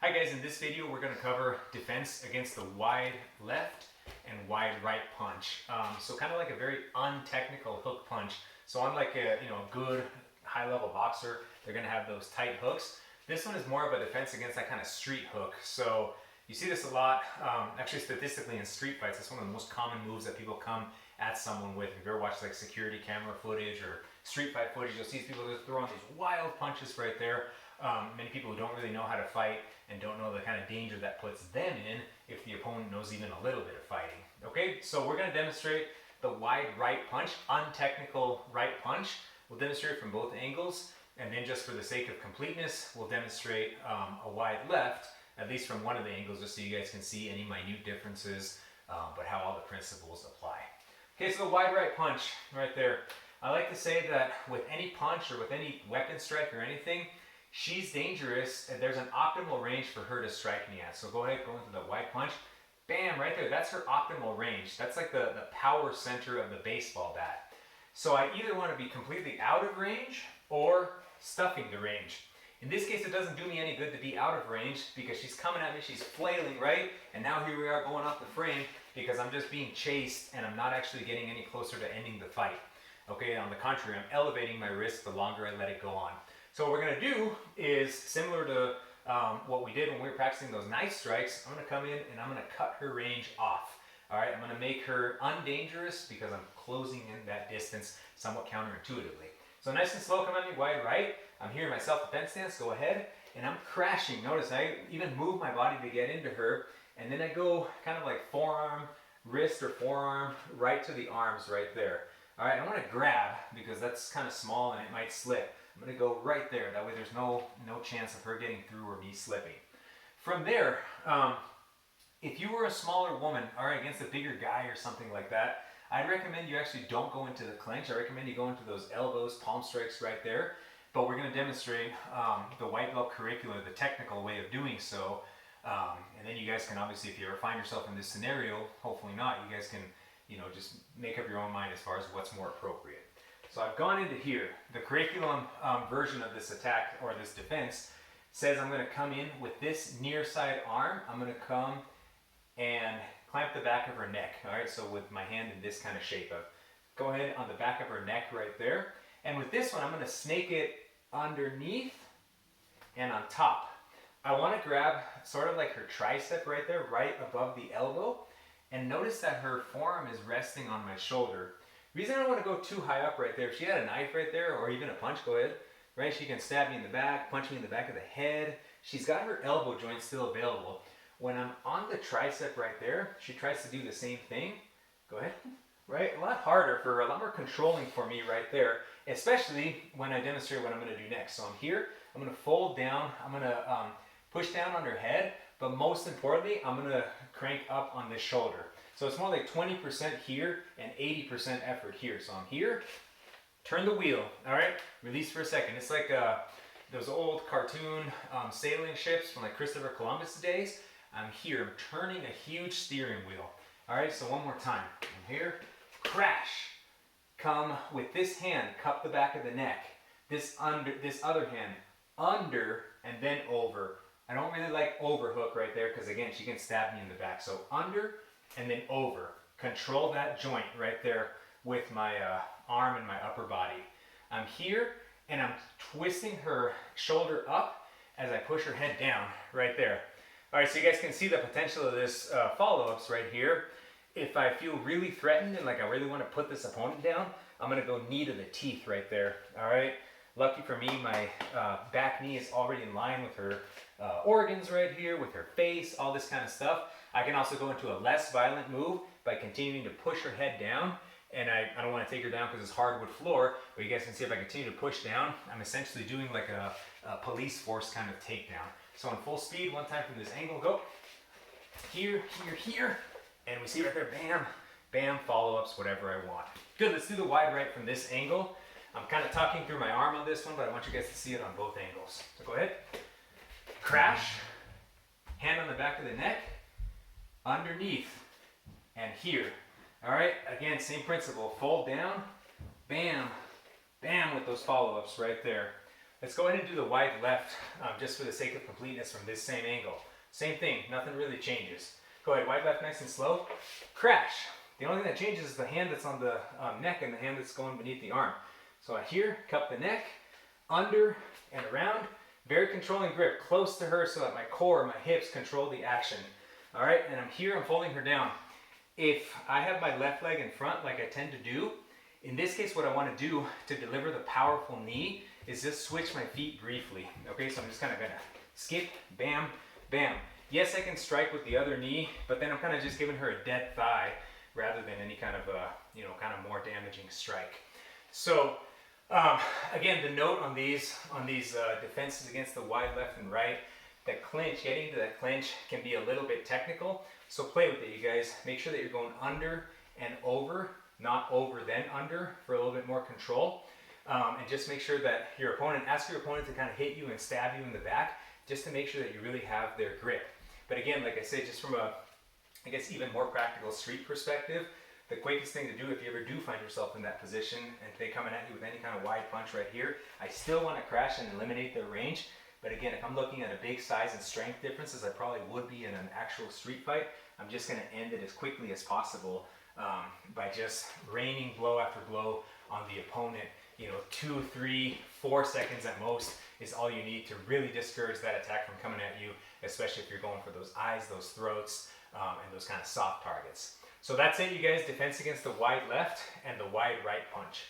Hi guys, in this video we're going to cover defense against the wide left and wide right punch. So kind of like a very untechnical hook punch. So unlike a good high-level boxer, they're going to have those tight hooks. This one is more of a defense against that kind of street hook. So you see this a lot, actually statistically in street fights. It's one of the most common moves that people come at someone with. If you ever watch like security camera footage or street fight footage, you'll see people just throwing these wild punches right there. Many people who don't really know how to fight and don't know the kind of danger that puts them in if the opponent knows even a little bit of fighting. Okay, so we're going to demonstrate the wide right punch, untechnical right punch. We'll demonstrate from both angles, and then just for the sake of completeness, we'll demonstrate a wide left, at least from one of the angles, just so you guys can see any minute differences, but how all the principles apply. Okay, so the wide right punch right there. I like to say that with any punch or with any weapon strike or anything, she's dangerous and there's an optimal range for her to strike me at. So go ahead, go into the wide punch. Bam, right there. That's her optimal range. That's like the power center of the baseball bat. So I either want to be completely out of range or stuffing the range. In this case, it doesn't do me any good to be out of range because she's coming at me, she's flailing, right? And now here we are going off the frame because I'm just being chased and I'm not actually getting any closer to ending the fight. Okay, on the contrary, I'm elevating my risk the longer I let it go on. So what we're going to do is similar to what we did when we were practicing those knife strikes. I'm going to come in and I'm going to cut her range off. All right, I'm going to make her undangerous because I'm closing in that distance somewhat counterintuitively. So nice and slow, come at me, wide right. I'm here in my self-defense stance, go ahead. And I'm crashing. Notice I even move my body to get into her. And then I go kind of like forearm, wrist or forearm, right to the arms right there. All right, I want to grab because that's kind of small and it might slip. I'm going to go right there. That way there's no chance of her getting through or me slipping. From there, if you were a smaller woman, all right, against a bigger guy or something like that, I'd recommend you actually don't go into the clinch. I recommend you go into those elbows, palm strikes right there. But we're going to demonstrate the white belt curriculum, the technical way of doing so. And then you guys can obviously, if you ever find yourself in this scenario, hopefully not, you guys can, just make up your own mind as far as what's more appropriate. So I've gone into here. The curriculum version of this attack or this defense says I'm going to come in with this near side arm. I'm going to come and clamp the back of her neck. All right, so with my hand in this kind of shape. Go ahead on the back of her neck right there. And with this one, I'm going to snake it underneath and on top. I want to grab sort of like her tricep right there, right above the elbow. And notice that her forearm is resting on my shoulder. The reason I don't want to go too high up right there, if she had a knife right there or even a punch, go ahead, right? She can stab me in the back, punch me in the back of the head. She's got her elbow joint still available. When I'm on the tricep right there, she tries to do the same thing. Go ahead, right? A lot harder for her, a lot more controlling for me right there, especially when I demonstrate what I'm going to do next. So I'm here, I'm going to fold down, I'm going to push down on her head, but most importantly, I'm going to crank up on this shoulder. So it's more like 20% here and 80% effort here. So I'm here, turn the wheel, all right? Release for a second. It's like those old cartoon sailing ships from like Christopher Columbus days. I'm here, I'm turning a huge steering wheel. All right, so one more time. I'm here, crash. Come with this hand, cup the back of the neck. This other hand, under and then over. I don't really like overhook right there because again, she can stab me in the back. So under and then over. Control that joint right there with my arm and my upper body. I'm here and I'm twisting her shoulder up as I push her head down right there. All right, so you guys can see the potential of this follow-ups right here. If I feel really threatened and like I really want to put this opponent down, I'm going to go knee to the teeth right there. All right. Lucky for me, my back knee is already in line with her organs right here, with her face, all this kind of stuff. I can also go into a less violent move by continuing to push her head down. And I don't want to take her down because it's hardwood floor, but you guys can see if I continue to push down, I'm essentially doing like a police force kind of takedown. So in full speed, one time from this angle, go. Here, here, here. And we see right there, bam, bam, follow-ups, whatever I want. Good, let's do the wide right from this angle. I'm kind of talking through my arm on this one, but I want you guys to see it on both angles. So go ahead. Crash. Hand on the back of the neck. Underneath. And here. All right, again, same principle. Fold down. Bam. Bam with those follow-ups right there. Let's go ahead and do the wide left just for the sake of completeness from this same angle. Same thing, nothing really changes. Go ahead, wide left nice and slow. Crash. The only thing that changes is the hand that's on the neck and the hand that's going beneath the arm. So here, cup the neck, under and around. Very controlling grip, close to her so that my core, my hips control the action. All right, and I'm here, I'm folding her down. If I have my left leg in front like I tend to do, in this case what I want to do to deliver the powerful knee is just switch my feet briefly. Okay, so I'm just kind of gonna skip, bam, bam. Yes, I can strike with the other knee, but then I'm kind of just giving her a dead thigh rather than any kind of kind of more damaging strike. So again, the note on these defenses against the wide left and right, that clinch, getting to that clinch can be a little bit technical. So play with it, you guys. Make sure that you're going under and over, not over then under, for a little bit more control. And just make sure that your opponent, ask your opponent to kind of hit you and stab you in the back, just to make sure that you really have their grip. But again, like I say, just from a, I guess, even more practical street perspective, the quickest thing to do if you ever do find yourself in that position and they coming at you with any kind of wide punch right here, I still want to crash and eliminate their range. But again, if I'm looking at a big size and strength difference, as I probably would be in an actual street fight, I'm just going to end it as quickly as possible by just raining blow after blow on the opponent. 2, 3, 4 seconds at most is all you need to really discourage that attack from coming at you, especially if you're going for those eyes, those throats, and those kind of soft targets. So that's it, you guys. Defense against the wide left and the wide right punch.